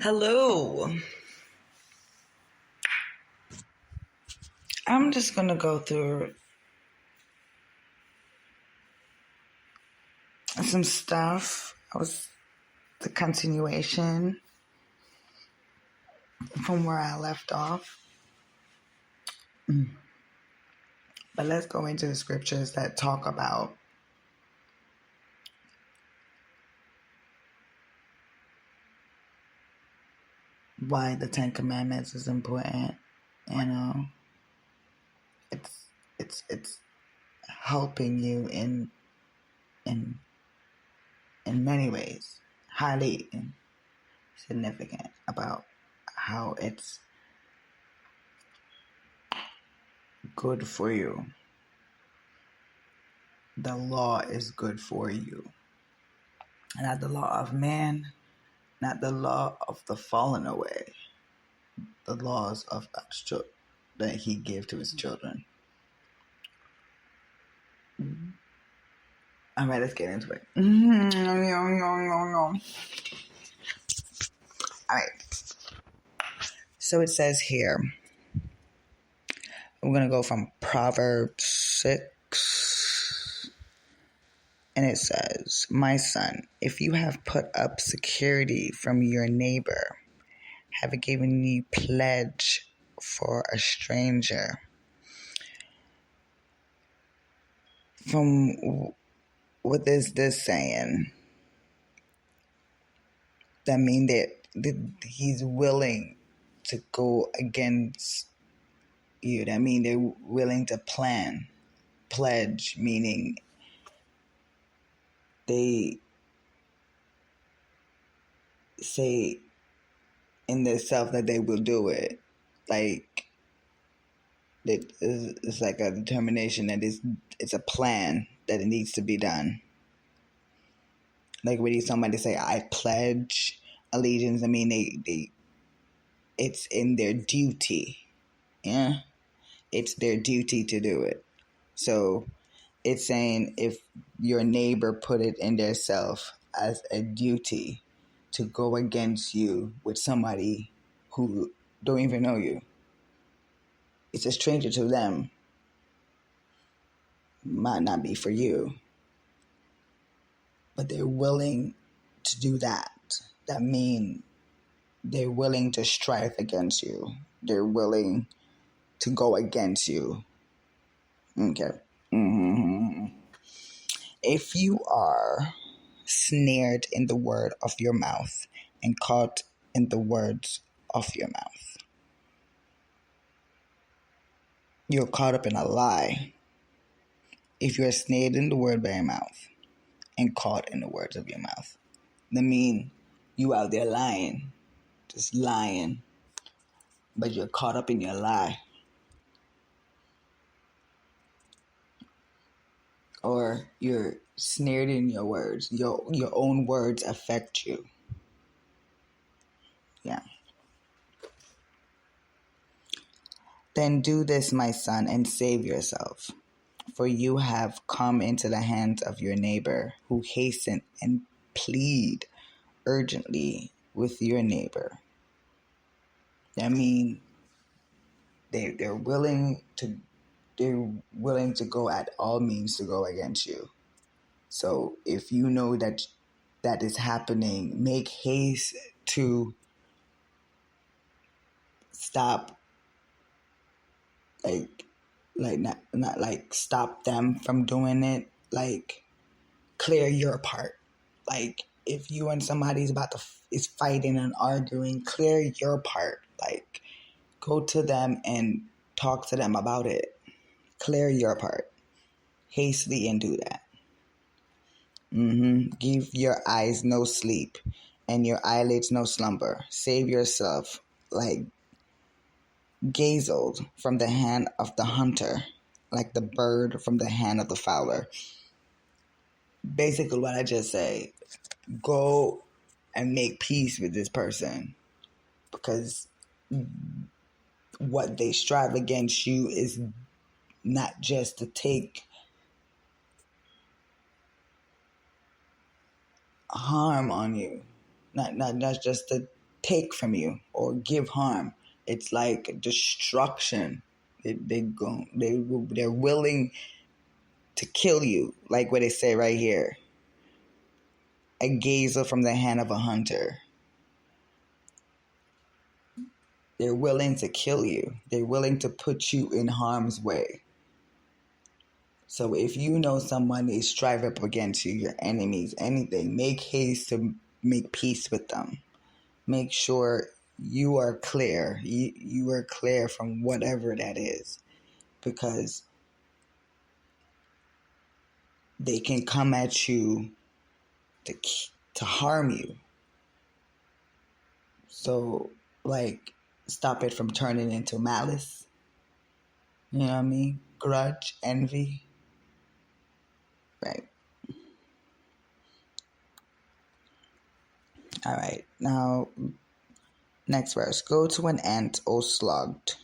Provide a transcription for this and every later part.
Hello. I'm just going to go through some stuff. The continuation from where I left off. But let's go into the scriptures that talk about why the Ten Commandments is important. It's helping you in many ways, highly significant about how it's good for you. The law is good for you. Not the law of man, not the law of the fallen away. The laws of God's that he gave to his children. All right, let's get into it. All right. So it says here, I'm going to go from Proverbs 6. And it says, "My son, if you have put up security from your neighbor, have given ye pledge for a stranger." From what is this saying? That means that he's willing to go against you. That means they're willing to plan. Pledge, meaning they say in themselves that they will do it. Like, it's like a determination that it's a plan that it needs to be done. Like when somebody say, "I pledge allegiance," I mean they it's in their duty. Yeah, it's their duty to do it. So it's saying if your neighbor put it in their self as a duty to go against you with somebody who don't even know you. It's a stranger to them. Might not be for you. But they're willing to do that. That means they're willing to strive against you. They're willing to go against you. Okay. Mm-hmm. If you are snared in the word of your mouth and caught in the words of your mouth, you're caught up in a lie. If you're snared in the word by your mouth and caught in the words of your mouth, that means you out there lying, just lying, but you're caught up in your lie. Or you're snared in your words. Your own words affect you. Yeah. Then do this, my son, and save yourself. For you have come into the hands of your neighbor, who hasten and plead urgently with your neighbor. That means they're willing to go at all means to go against you. So if you know that is happening, make haste to stop, not like stop them from doing it. Like, clear your part. Like, if you and somebody's is fighting and arguing, clear your part. Like, go to them and talk to them about it. Clear your part. Hastily and do that. Give your eyes no sleep and your eyelids no slumber. Save yourself like gazelle from the hand of the hunter, like the bird from the hand of the fowler. Basically what I just say, go and make peace with this person, because what they strive against you is not just to take harm on you, not just to take from you or give harm. It's like destruction. They're willing to kill you, like what they say right here. A gazer from the hand of a hunter. They're willing to kill you. They're willing to put you in harm's way. So if you know someone is strive up against you, your enemies, anything, make haste to make peace with them. Make sure you are clear. You are clear from whatever that is, because they can come at you to harm you. So, like, stop it from turning into malice. You know what I mean? Grudge, envy. Right. All right. Now, next verse. Go to an ant, O slugged.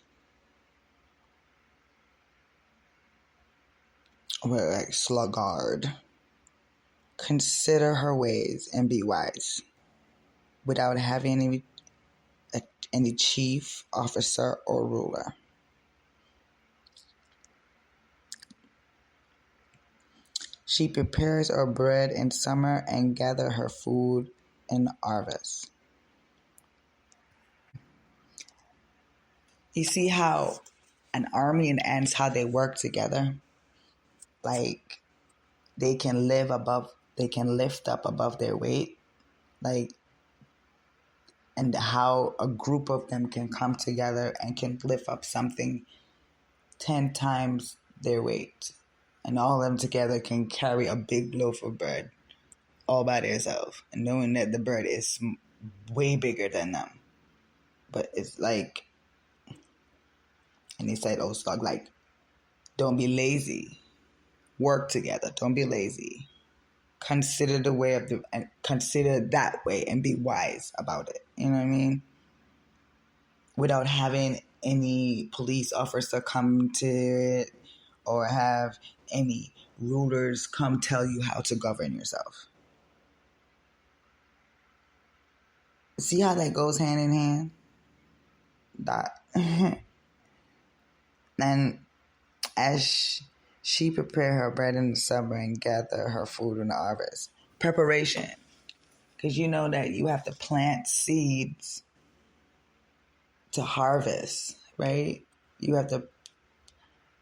Or like sluggard. Consider her ways and be wise. Without having any chief, officer, or ruler. She prepares her bread in summer and gather her food in harvest. You see how an army and ants, how they work together? Like, they can lift up above their weight. Like, and how a group of them can come together and can lift up something 10 times their weight. And all of them together can carry a big loaf of bread all by themselves, and knowing that the bread is way bigger than them. But it's like, and he said, oh, slug, like, don't be lazy. Work together. Don't be lazy. Consider consider that way and be wise about it. You know what I mean? Without having any police officer come to it or have any rulers come tell you how to govern yourself. See how that goes hand in hand? That. And as she prepare her bread in the summer and gather her food in the harvest. Preparation. Because you know that you have to plant seeds to harvest, right? You have to.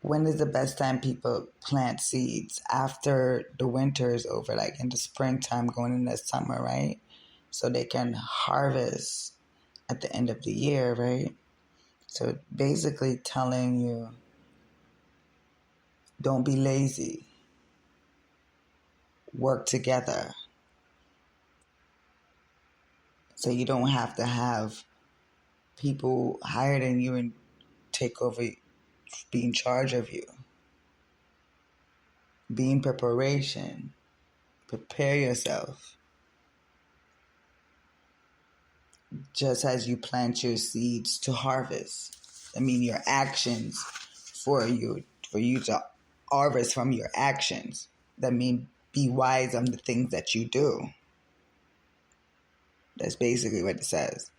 When is the best time people plant seeds? After the winter is over, like in the springtime going into the summer, right? So they can harvest at the end of the year, right? So basically telling you, don't be lazy. Work together. So you don't have to have people higher than you and take over, be in charge of you. Be in preparation. Prepare yourself. Just as you plant your seeds to harvest. I mean, your actions for you to harvest from your actions. That means be wise on the things that you do. That's basically what it says.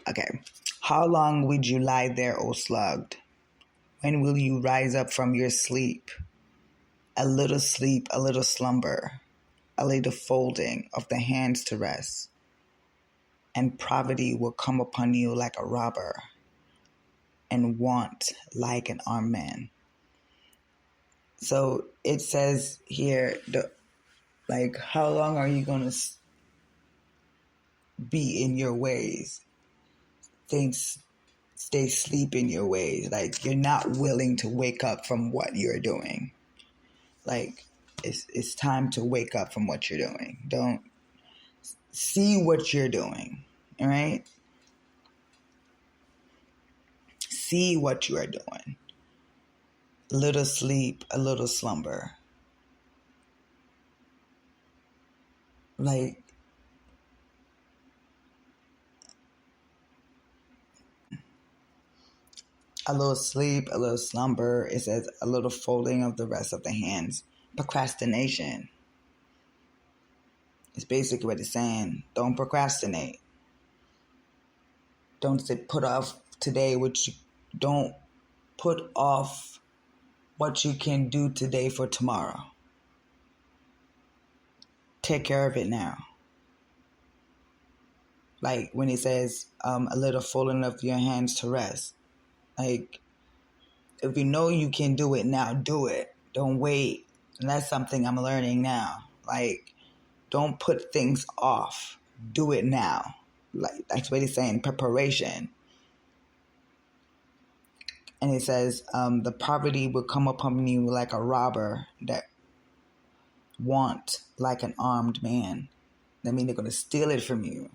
Okay. How long would you lie there, O slugged? When will you rise up from your sleep, a little slumber, a little folding of the hands to rest, and poverty will come upon you like a robber, and want like an armed man. So it says here, like, how long are you going to be in your ways? Stay sleep in your ways. Like, you're not willing to wake up from what you're doing. Like, it's time to wake up from what you're doing. Don't see what you're doing. All right? See what you are doing. A little sleep, a little slumber. Like, a little sleep, a little slumber. It says a little folding of the rest of the hands. Procrastination. It's basically what it's saying. Don't procrastinate. Don't say put off today, don't put off what you can do today for tomorrow. Take care of it now. Like when he says, a little folding of your hands to rest. Like, if you know you can do it now, do it. Don't wait. And that's something I'm learning now. Like, don't put things off. Do it now. Like, that's what he's saying, preparation. And he says, the poverty will come upon you like a robber, that want like an armed man. That means they're going to steal it from you.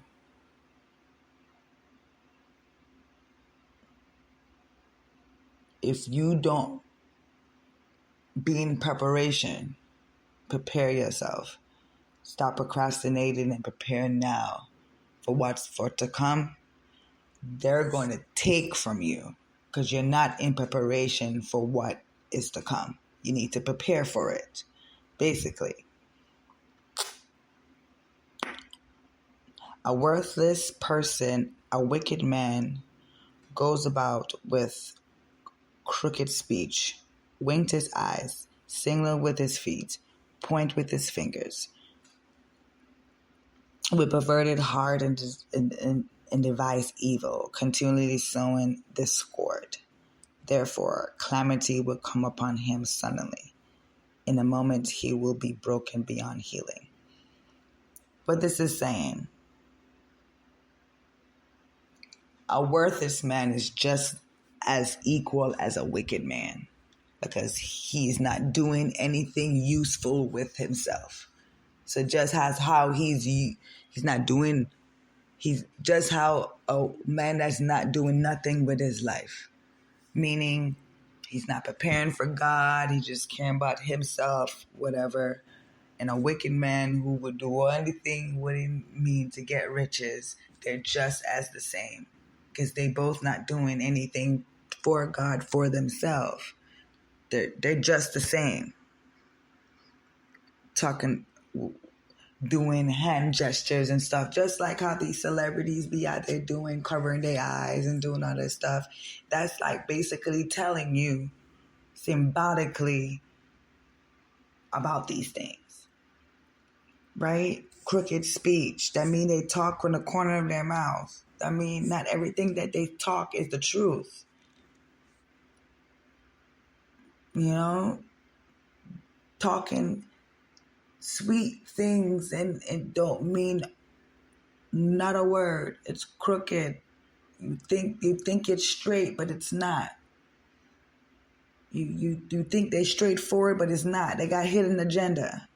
If you don't be in preparation, prepare yourself. Stop procrastinating and prepare now for what's for to come. They're going to take from you because you're not in preparation for what is to come. You need to prepare for it, basically. A worthless person, a wicked man, goes about with crooked speech, winked his eyes, signal with his feet, point with his fingers, with perverted heart and devise evil, continually sowing discord. Therefore, calamity will come upon him suddenly. In a moment, he will be broken beyond healing. What this is saying, a worthless man is just as equal as a wicked man, because he's not doing anything useful with himself. So just as how he's just how a man that's not doing nothing with his life, meaning he's not preparing for God, he's just caring about himself, whatever. And a wicked man who would do anything what it mean to get riches, they're just as the same, because they both not doing anything for God, for themselves. They're just the same. Doing hand gestures and stuff, just like how these celebrities be out there doing, covering their eyes and doing all this stuff. That's like basically telling you symbolically about these things, right? Crooked speech, that mean they talk from the corner of their mouth. I mean, not everything that they talk is the truth. You know, talking sweet things and it don't mean not a word. It's crooked. You think it's straight, but it's not. You think they're straightforward, but it's not. They got hidden agenda.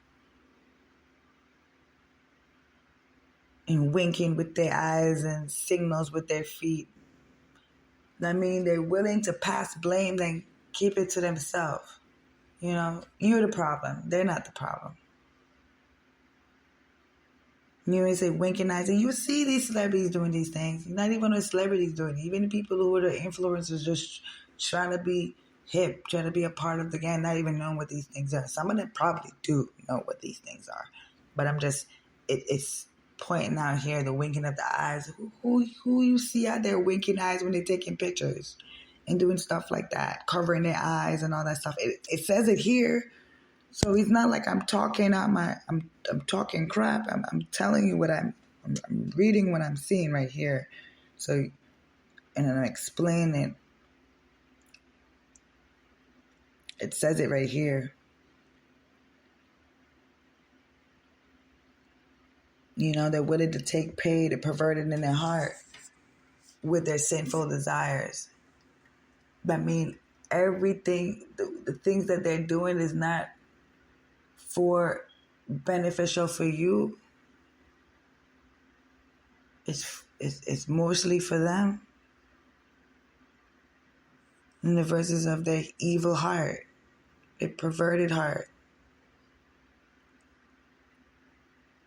And winking with their eyes and signals with their feet. I mean, they're willing to pass blame and keep it to themselves. You know, you're the problem. They're not the problem. You may say winking eyes, and you see these celebrities doing these things. Not even the celebrities doing it. Even the people who are the influencers just trying to be hip, trying to be a part of the game, not even knowing what these things are. Some of them probably do know what these things are. But I'm just, it's pointing out here the winking of the eyes. Who you see out there winking eyes when they're taking pictures and doing stuff like that, covering their eyes and all that stuff. It says it here. So it's not like I'm talking out I'm talking crap. I'm telling you what I'm reading, what I'm seeing right here. So, and I'm explaining. It says it right here. You know, they're willing to take pay, they're perverted in their heart with their sinful desires. I mean, everything, the things that they're doing is not for beneficial for you. It's mostly for them. In the verses of their evil heart, their perverted heart.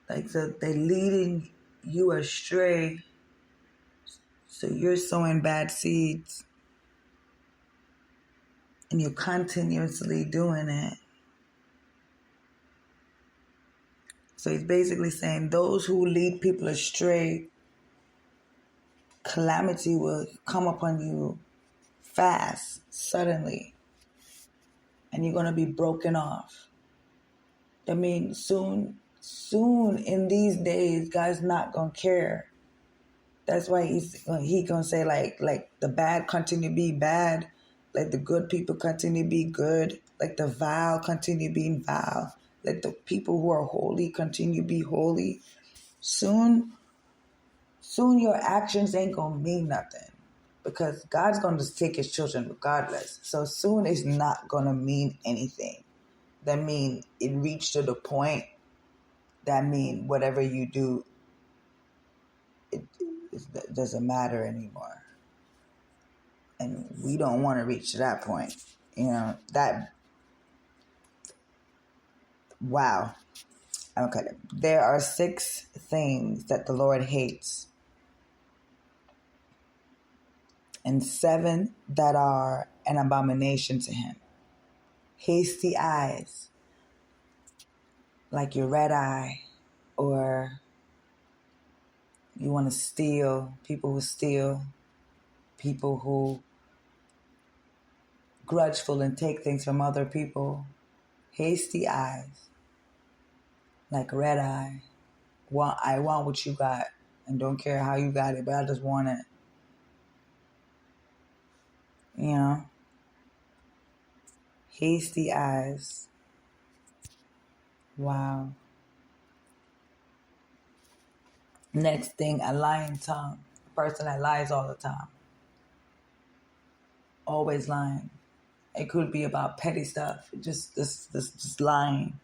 Like they're leading you astray. So you're sowing bad seeds. And you're continuously doing it. So he's basically saying those who lead people astray calamity will come upon you fast, suddenly, and you're going to be broken off. I mean, soon in these days, God's not going to care. That's why he going to say, like the bad continue to be bad, like the good people continue to be good, like the vile continue being vile, like the people who are holy continue to be holy. Soon your actions ain't going to mean nothing, because God's going to take his children regardless. So soon it's not going to mean anything. That mean it reached to the point that mean whatever you do, it doesn't matter anymore. And we don't want to reach to that point. Wow. Okay. There are 6 things that the Lord hates, and 7 that are an abomination to him. Hasty eyes, like your red eye, or you want to steal, people who grudgeful and take things from other people. Hasty eyes, like red eye. I want what you got, and don't care how you got it, but I just want it. Hasty eyes. Wow. Next thing, a lying tongue. A person that lies all the time. Always lying. It could be about petty stuff. Just lying.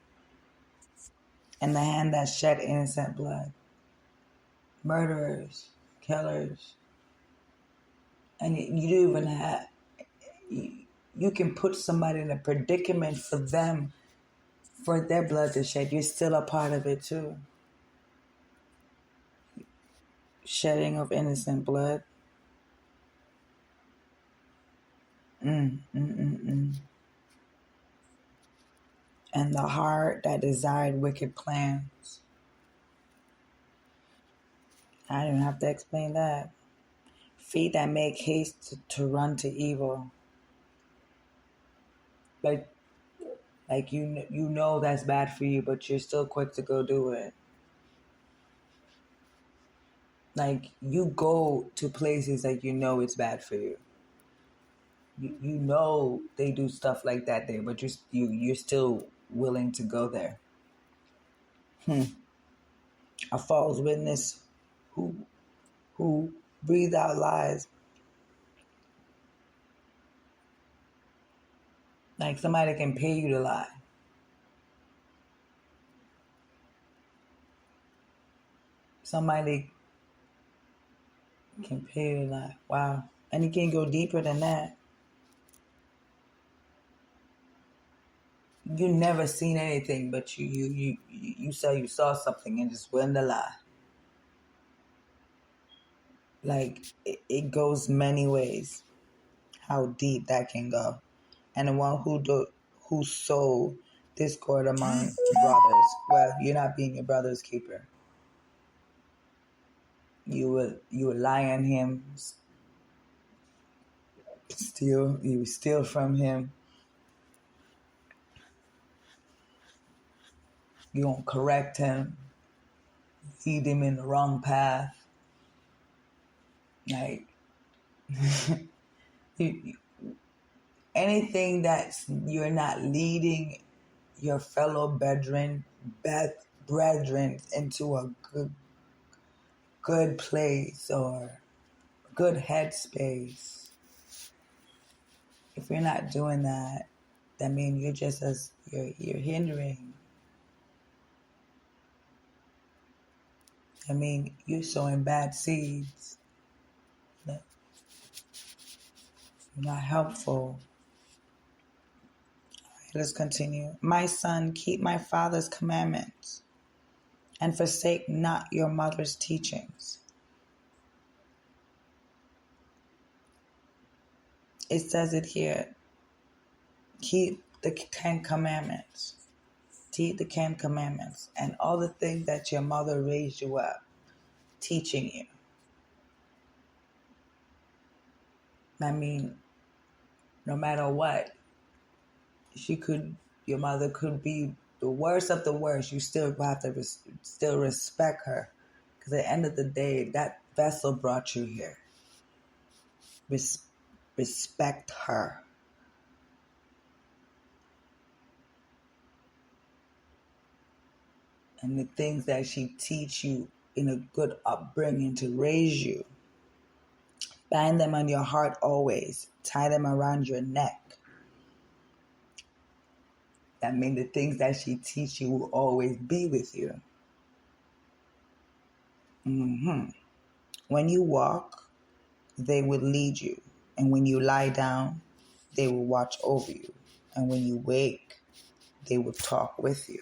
And the hand that shed innocent blood. Murderers. Killers. And you don't even have... You can put somebody in a predicament for their blood to shed. You're still a part of it too. Shedding of innocent blood. And the heart that desired wicked plans. I don't have to explain that. Feet that make haste to run to evil. Like you know that's bad for you, but you're still quick to go do it. Like you go to places like you know it's bad for you. You know they do stuff like that there, but you're still willing to go there. A false witness who breathe out lies. Like somebody can pay you to lie. Somebody can pay you to lie. Wow. And you can go deeper than that. You never seen anything, but you say you saw something and just went to lie. Like it goes many ways. How deep that can go. And the one who sow discord among brothers. Well, you're not being your brother's keeper. You will lie on him. You steal from him. You won't correct him. Lead him in the wrong path. Like anything that you're not leading your fellow brethren into a good place or good headspace. If you're not doing that, that means you're hindering. I mean, you're sowing bad seeds. You're not helpful. Let's continue. My son, keep my father's commandments and forsake not your mother's teachings. It says it here. Keep the 10 commandments. Keep the 10 commandments and all the things that your mother raised you up, teaching you. I mean, no matter what, your mother could be the worst of the worst. You still have to still respect her. Because at the end of the day, that vessel brought you here. Respect her. And the things that she teach you in a good upbringing to raise you. Bind them on your heart always. Tie them around your neck. That means the things that she teach you will always be with you. When you walk, they will lead you. And when you lie down, they will watch over you. And when you wake, they will talk with you.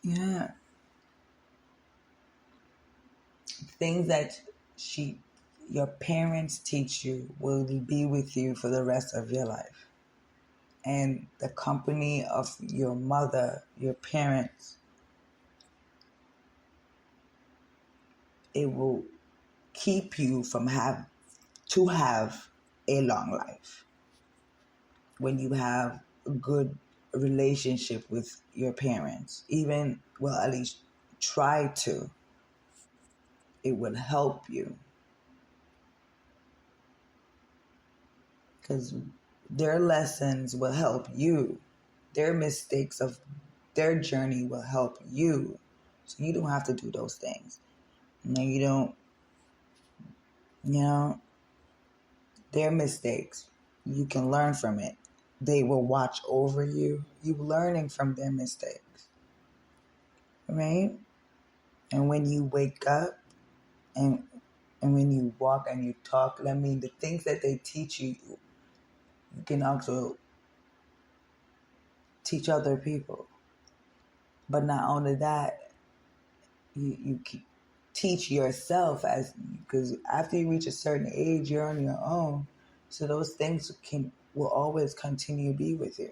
Yeah. Things that your parents teach you will be with you for the rest of your life. And the company of your mother, your parents, it will keep you from have a long life. When you have a good relationship with your parents, at least try to, it will help you. Because their lessons will help you. Their mistakes of their journey will help you. So you don't have to do those things. No, you don't, their mistakes, you can learn from it. They will watch over you. You learning from their mistakes. Right? And when you wake up and when you walk and you talk, the things that they teach you, you can also teach other people. But not only that, you teach yourself because after you reach a certain age, you're on your own. So those things will always continue to be with you.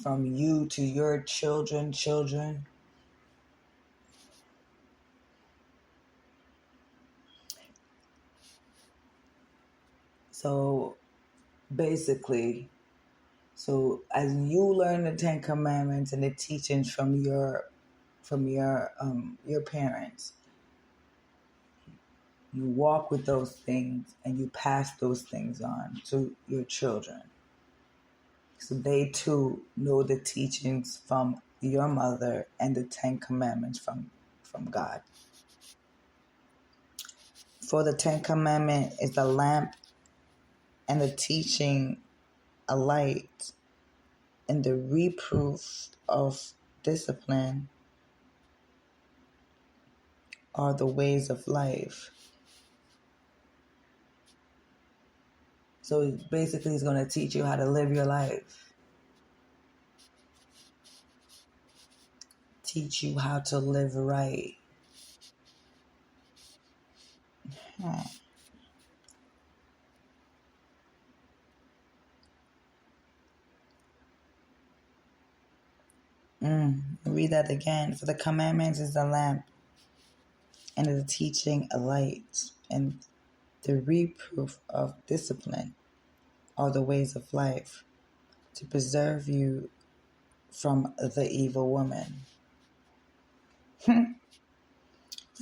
From you to your children. So basically, as you learn the Ten Commandments and the teachings from your parents, you walk with those things and you pass those things on to your children. So they too know the teachings from your mother and the Ten Commandments from God. For the Ten Commandments is a lamp and the teaching a light, and the reproof of discipline are the ways of life. So basically it's going to teach you how to live your life. Teach you how to live right. Read that again. For the commandments is a lamp, and the teaching a light, and the reproof of discipline are the ways of life, to preserve you from the evil woman.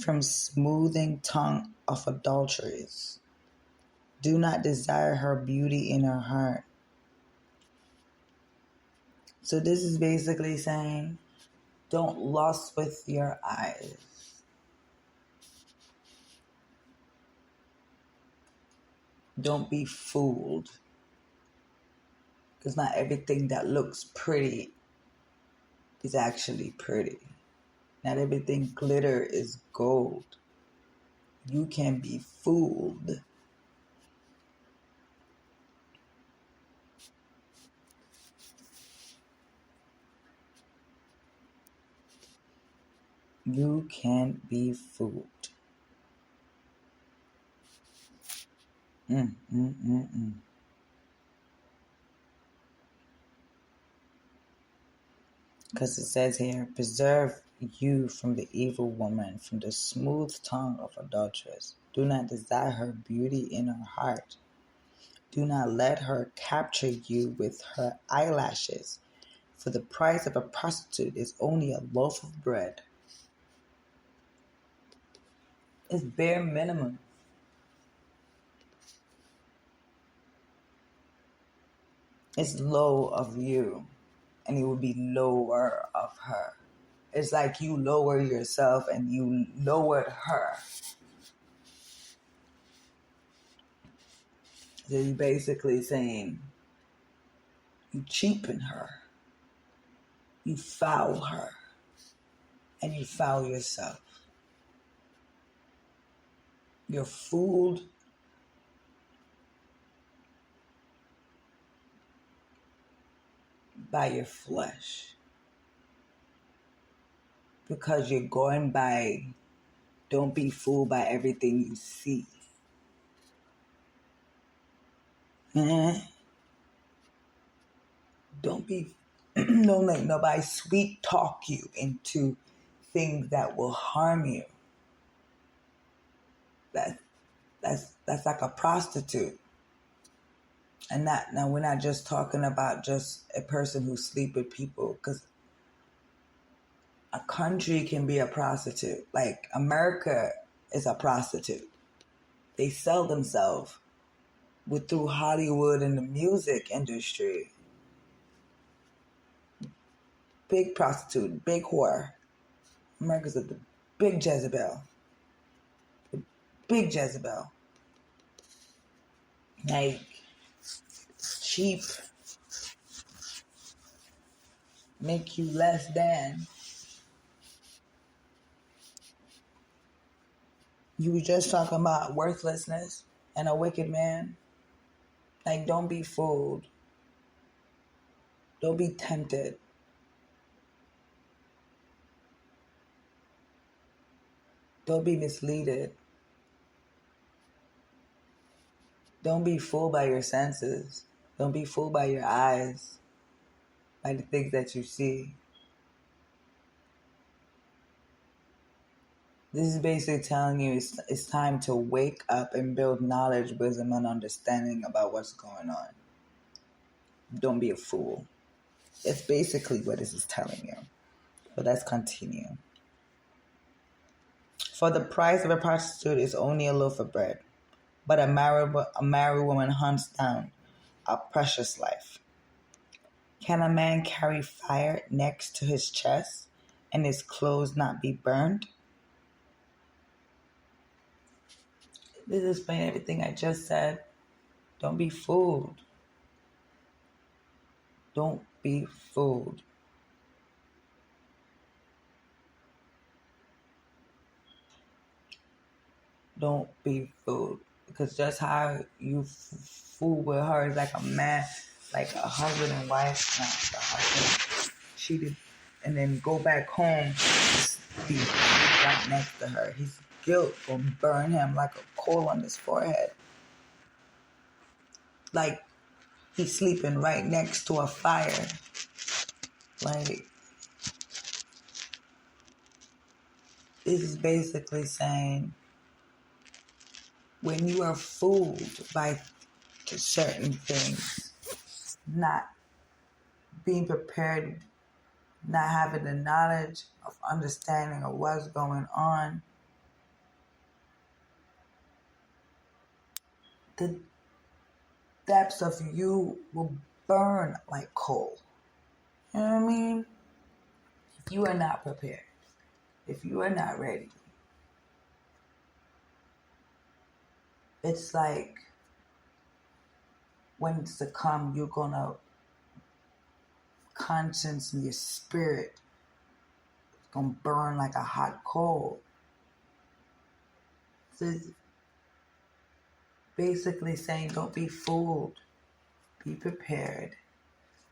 From smoothing tongue of adulteries. Do not desire her beauty in her heart. So this is basically saying, don't lust with your eyes. Don't be fooled. Because not everything that looks pretty is actually pretty. Not everything glitter is gold. You can be fooled. You can be fooled. Because it says here, preserve you from the evil woman, from the smooth tongue of adulteress. Do not desire her beauty in her heart. Do not let her capture you with her eyelashes, for the price of a prostitute is only a loaf of bread. It's bare minimum. It's low of you, and it would be lower of her. It's like you lower yourself and you lowered her. So you're basically saying you cheapen her, you foul her, and you foul yourself. You're fooled by your flesh because you're going by, don't be fooled by everything you see. Don't let nobody sweet talk you into things that will harm you. That's like a prostitute. And now we're not just talking about just a person who sleep with people, because a country can be a prostitute. Like America is a prostitute. They sell themselves through Hollywood and the music industry. Big prostitute, big whore. America's a big Jezebel. Big Jezebel. Like, cheap. Make you less than. You were just talking about worthlessness and a wicked man. Like, don't be fooled. Don't be tempted. Don't be misleaded. Don't be fooled by your senses. Don't be fooled by your eyes, by the things that you see. This is basically telling you it's time to wake up and build knowledge, wisdom, and understanding about what's going on. Don't be a fool. That's basically what this is telling you. But let's continue. For the price of a prostitute is only a loaf of bread, but a married woman hunts down a precious life. Can a man carry fire next to his chest and his clothes not be burned? This is explaining everything I just said. Don't be fooled. Don't be fooled. Don't be fooled. Because just how you fool with her is like a man, like a husband and wife. Not the husband cheated and then go back home to be right next to her. His guilt will burn him like a coal on his forehead. Like he's sleeping right next to a fire. Like, this is basically saying when you are fooled by certain things, not being prepared, not having the knowledge of understanding of what's going on, the depths of you will burn like coal. You know what I mean? If you are not prepared, if you are not ready, it's like when it's to come, you're gonna conscience and your spirit is gonna burn like a hot coal. So it's basically saying don't be fooled. Be prepared.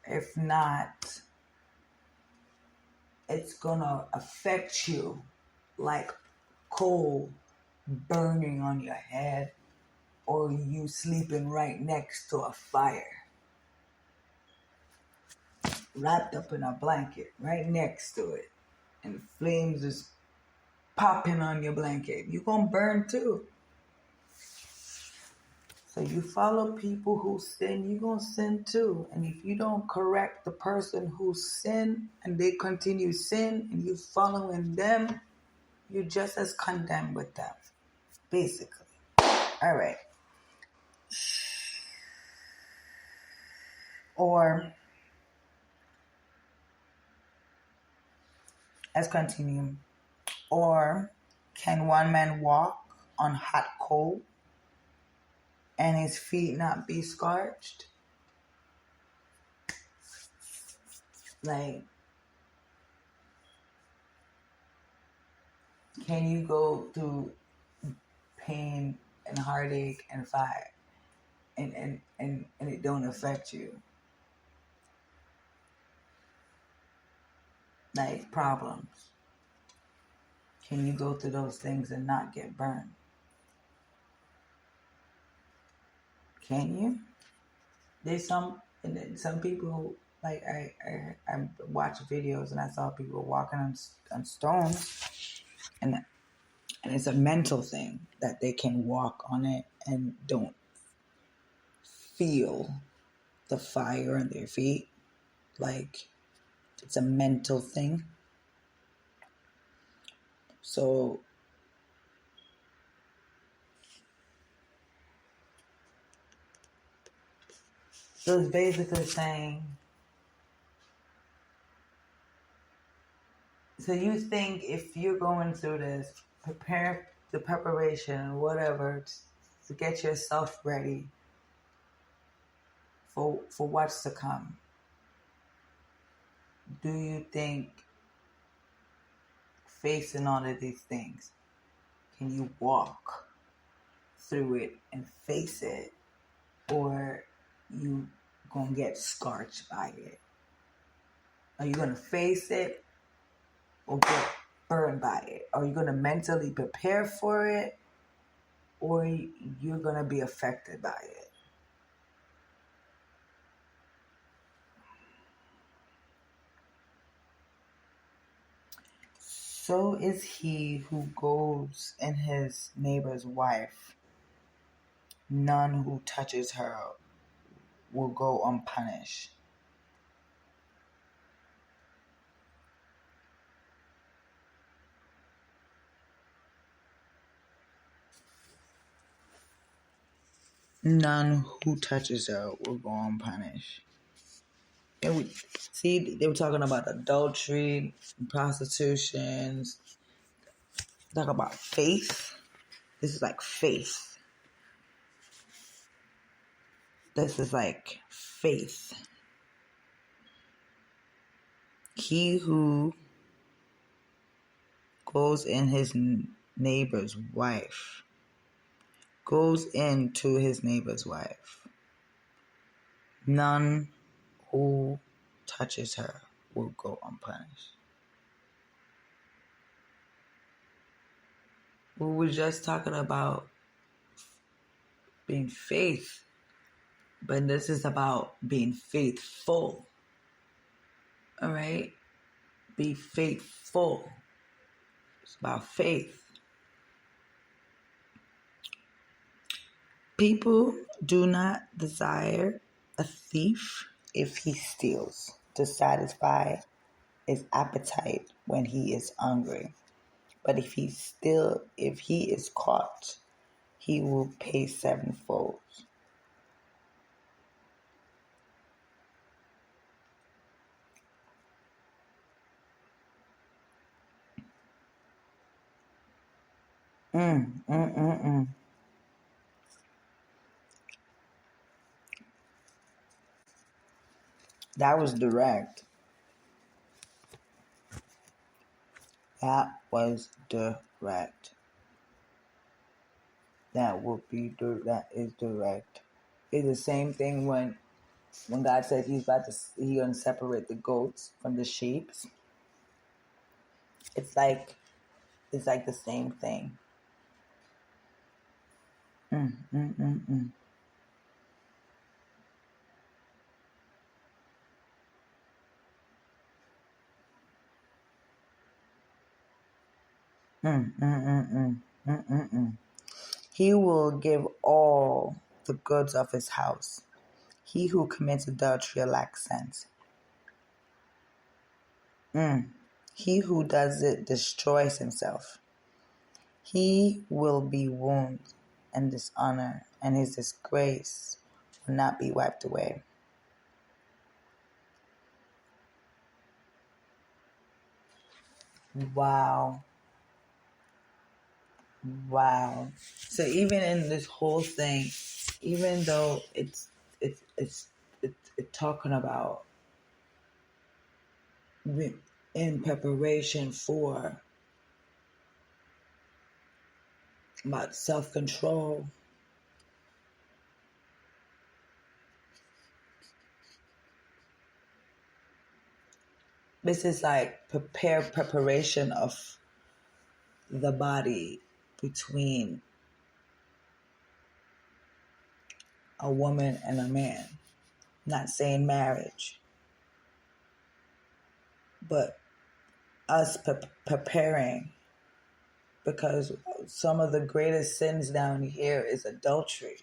If not, it's gonna affect you like coal burning on your head, or you sleeping right next to a fire, wrapped up in a blanket right next to it, and flames is popping on your blanket, you're going to burn too. So you follow people who sin, you're going to sin too. And if you don't correct the person who sin and they continue sin and you following them, you're just as condemned with them, basically. All right. Or, let's continue. Or, can one man walk on hot coal and his feet not be scorched? Like, can you go through pain and heartache and fire and it don't affect you? Like problems. Can you go through those things and not get burned? Can you? There's some people, like I watch videos and I saw people walking on stones, and it's a mental thing that they can walk on it and don't feel the fire on their feet. Like, it's a mental thing. So it's basically saying, so you think if you're going through this, prepare the preparation, whatever, to get yourself ready for what's to come. Do you think facing all of these things, can you walk through it and face it, or you gonna get scorched by it? Are you gonna face it or get burned by it? Are you gonna mentally prepare for it, or you're gonna be affected by it? So is he who goes in his neighbor's wife. None who touches her will go unpunished. None who touches her will go unpunished. See, they were talking about adultery, prostitution. Talk about faith. This is like faith. This is like faith. He who goes in his neighbor's wife, goes into his neighbor's wife. None who touches her will go unpunished. We were just talking about being faith, but this is about being faithful. All right? Be faithful. It's about faith. People do not desire a thief if he steals to satisfy his appetite when he is hungry. But if he is caught, he will pay sevenfold. That was direct. That was direct. That is direct. It's the same thing when God says He's gonna separate the goats from the sheep. It's like the same thing. Mm, mm, mm, mm, mm, mm, mm. He will give all the goods of his house. He who commits adultery lacks sense. He who does it destroys himself. He will be wounded and dishonor, and his disgrace will not be wiped away. Wow. Wow. So even in this whole thing, even though it's talking about in preparation for about self-control, this is like preparation of the body between a woman and a man. Not saying marriage, but us preparing, because some of the greatest sins down here is adultery,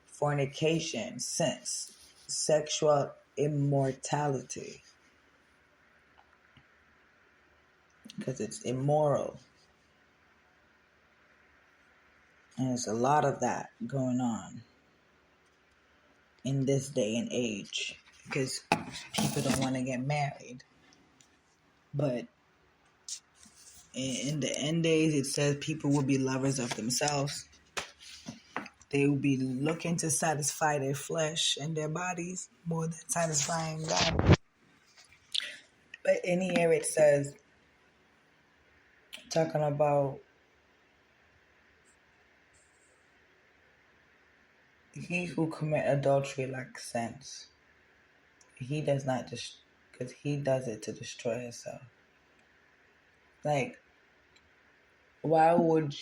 fornication, sexual immortality, because it's immoral. And there's a lot of that going on in this day and age because people don't want to get married. But in the end days, it says people will be lovers of themselves. They will be looking to satisfy their flesh and their bodies more than satisfying God. But in here it says, talking about he who commit adultery lacks sense. He does not because he does it to destroy himself. Like, why would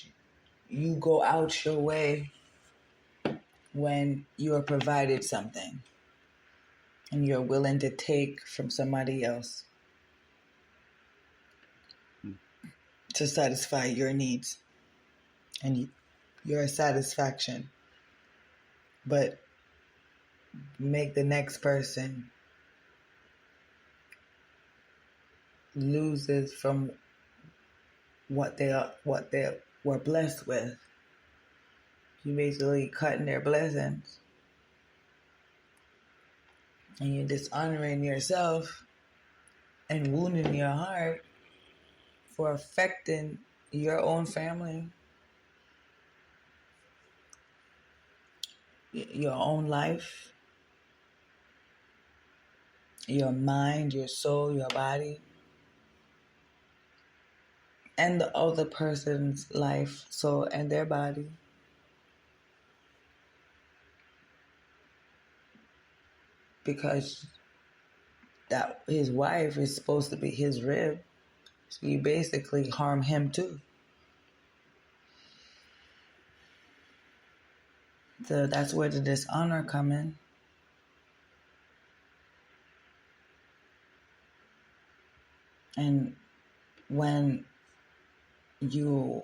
you go out your way when you are provided something and you're willing to take from somebody else to satisfy your needs and your satisfaction, but make the next person loses from what they were blessed with? You basically cutting their blessings, and you're dishonoring yourself and wounding your heart for affecting your own family, your own life, your mind, your soul, your body, and the other person's life, soul, and their body. Because that his wife is supposed to be his rib. So you basically harm him too. So that's where the dishonor come in. And when you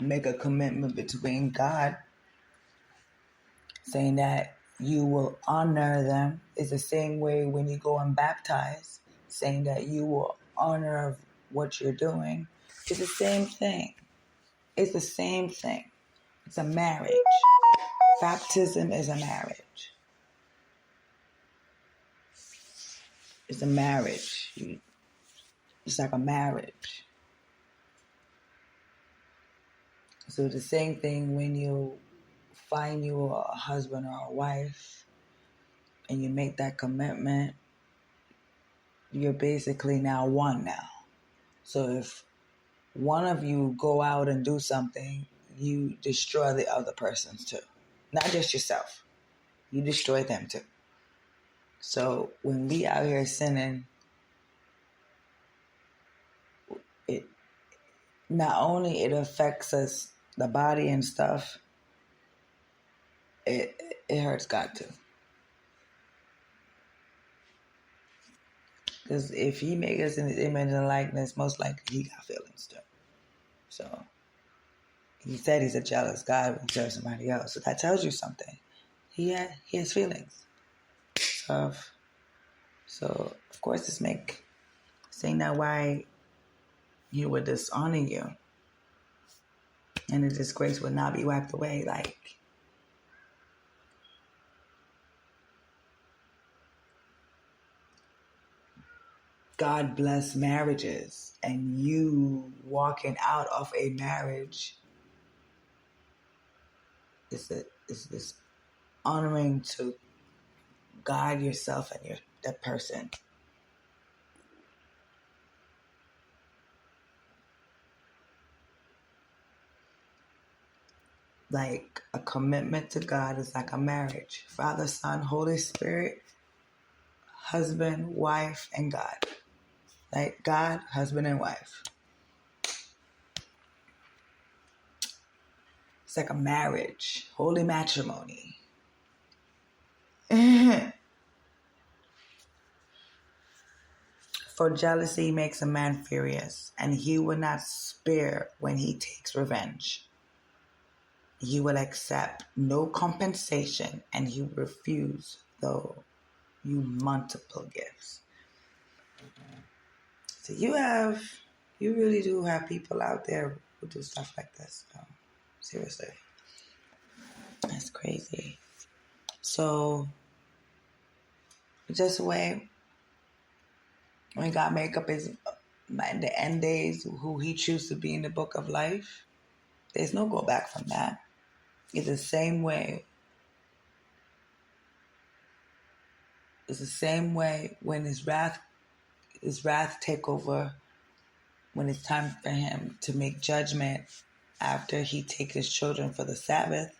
make a commitment between God, saying that you will honor them, is the same way when you go and baptize, saying that you will honor what you're doing. It's the same thing. It's the same thing. It's a marriage. Baptism is a marriage. It's a marriage. It's like a marriage. So the same thing when you find you a husband or a wife and you make that commitment, you're basically now one now. So if one of you go out and do something, you destroy the other persons too. Not just yourself. You destroy them too. So when we out here sinning, it not only it affects us, the body and stuff, it hurts God too. Because if he made us in his image and likeness, most likely he got feelings too. So he said he's a jealous God when he serves somebody else. So that tells you something. He has feelings. So of course this make saying that why he would dishonor you and the disgrace would not be wiped away. Like, God bless marriages, and you walking out of a marriage is this honoring to God, yourself, and that person. Like a commitment to God is like a marriage. Father, Son, Holy Spirit, husband, wife, and God. Like God, husband, and wife. It's like a marriage, holy matrimony. For jealousy makes a man furious, and he will not spare when he takes revenge. He will accept no compensation, and he will refuse though you multiple gifts. So you really do have people out there who do stuff like this. Seriously. That's crazy. So, just wait. When God make up his in the end days who he chooses to be in the book of life, there's no go back from that. It's the same way. It's the same way when his wrath take over, when it's time for him to make judgment after he takes his children for the Sabbath.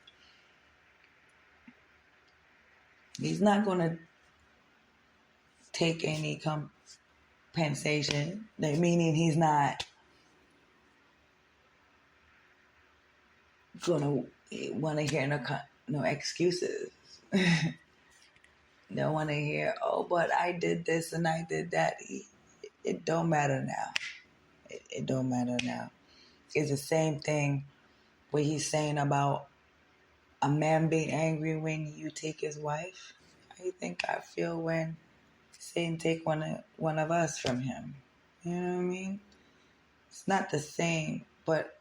He's not going to take any compensation, meaning he's not going to want to hear no excuses. Don't want to hear, oh, but I did this and I did that. It don't matter now. It don't matter now. It's the same thing what he's saying about a man being angry when you take his wife. How you think I feel when Satan take one of us from him? You know what I mean? It's not the same, but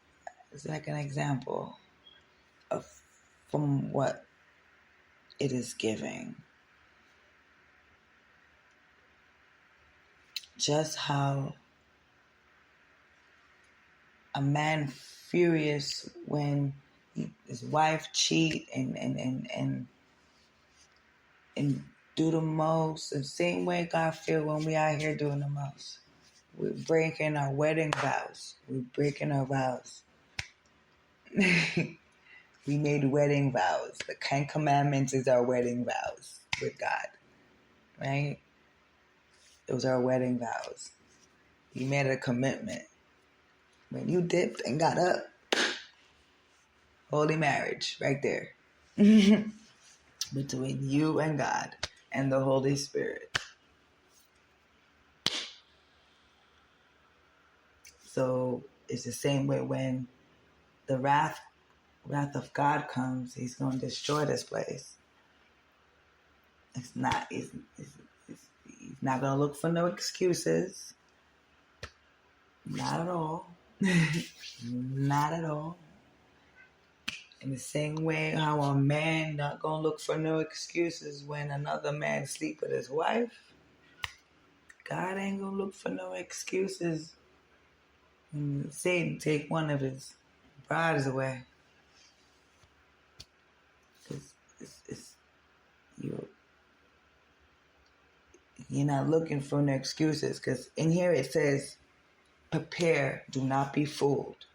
it's like an example of from what it is giving. Just how a man furious when his wife cheat and do the most. The same way God feel when we out here doing the most. We're breaking our wedding vows. We're breaking our vows. We made wedding vows. The 10 Commandments is our wedding vows with God. Right? Those are our wedding vows. You made a commitment. When you dipped and got up, holy marriage right there. Between you and God and the Holy Spirit. So it's the same way when the wrath of God comes, he's going to destroy this place. He's not going to look for no excuses. Not at all. Not at all. In the same way how a man not going to look for no excuses when another man sleep with his wife, God ain't going to look for no excuses when Satan take one of his brides away. Because you're not looking for no excuses. Because in here it says, prepare, do not be fooled.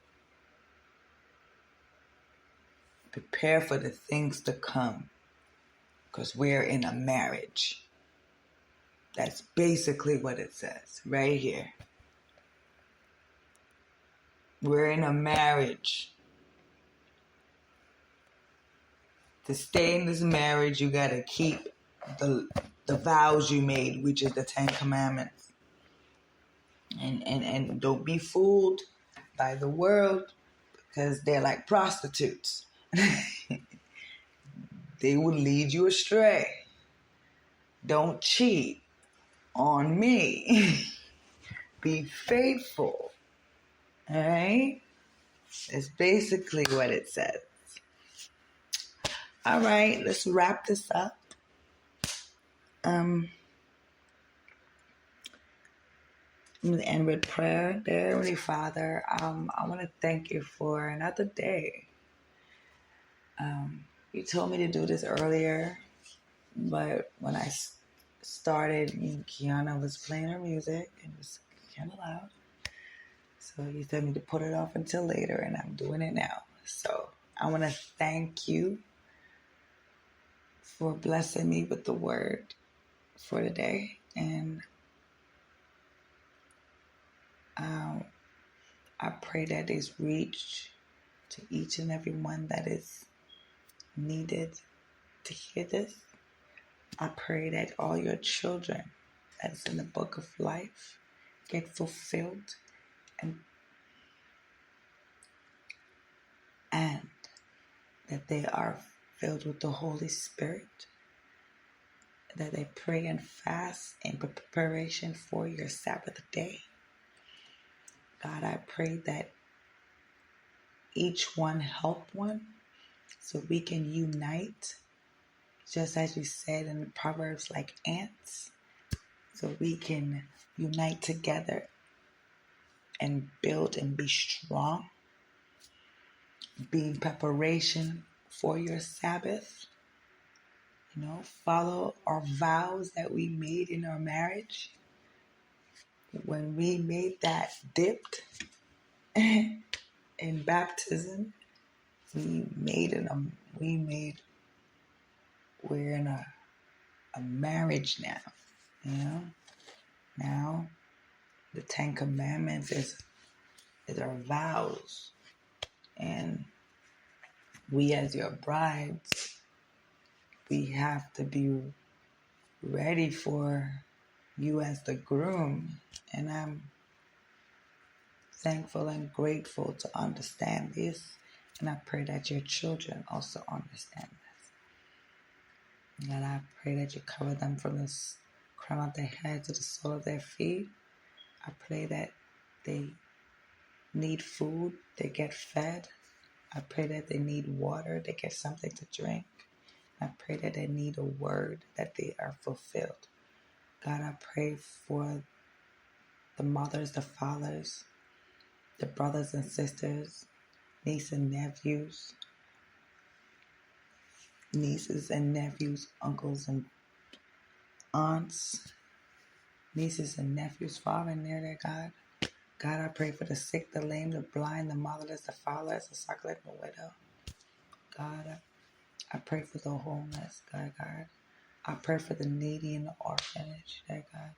Prepare for the things to come. Because we're in a marriage. That's basically what it says right here. We're in a marriage. To stay in this marriage, you got to keep the vows you made, which is the 10 Commandments. And don't be fooled by the world, because they're like prostitutes. They will lead you astray. Don't cheat on me. Be faithful. All right? That's basically what it says. All right, let's wrap this up. I'm going to end with prayer. Dear Heavenly Father, I want to thank you for another day. You told me to do this earlier, but when I started, Kiana was playing her music. It was kind of loud. So you told me to put it off until later, and I'm doing it now. So I want to thank you for blessing me with the word for today. And I pray that it's reached to each and every one that is needed to hear this. I pray that all your children that's in the book of life get fulfilled and that they are filled with the Holy Spirit, that they pray and fast in preparation for your Sabbath day. God, I pray that each one help one so we can unite, just as you said in the Proverbs, like ants, so we can unite together and build and be strong, be in preparation for your Sabbath. Follow our vows that we made in our marriage. When we made that dipped in baptism, we're in a marriage now. Now the 10 Commandments is our vows, and we as your brides, we have to be ready for you as the groom. And I'm thankful and grateful to understand this, and I pray that your children also understand this. And I pray that you cover them from the crown of their head to the sole of their feet. I pray that they need food, they get fed. I pray that they need water, they get something to drink. I pray that they need a word, that they are fulfilled. God, I pray for the mothers, the fathers, the brothers and sisters, nieces and nephews, uncles and aunts, nieces and nephews, far and near their God. God, I pray for the sick, the lame, the blind, the motherless, the fatherless, the suckling, the widow. God, I pray for the homeless, God. I pray for the needy in the orphanage, God.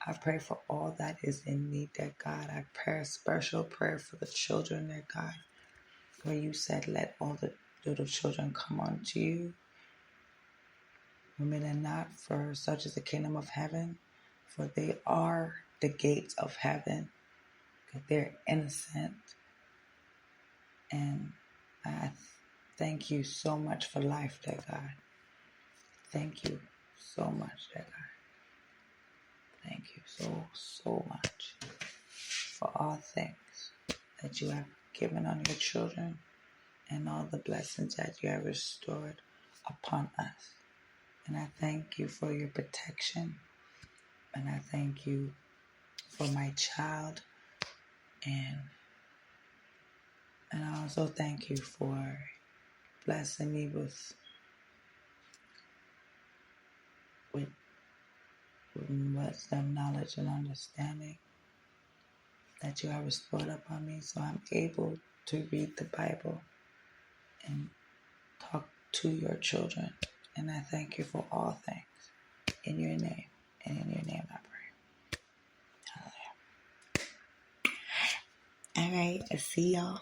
I pray for all that is in need, God. I pray a special prayer for the children, God. Where you said, let all the little children come unto you. Women and not, for such is the kingdom of heaven. For they are the gates of heaven. Because they're innocent. And I thank you so much for life, dear God. Thank you so much, dear God. Thank you so much for all things that you have given on your children and all the blessings that you have restored upon us. And I thank you for your protection. And I thank you for my child. And I also thank you for blessing me with wisdom, knowledge, and understanding that you have restored upon me, so I'm able to read the Bible and talk to your children. And I thank you for all things in your name. And in your name I pray. Hallelujah. All right, I see y'all.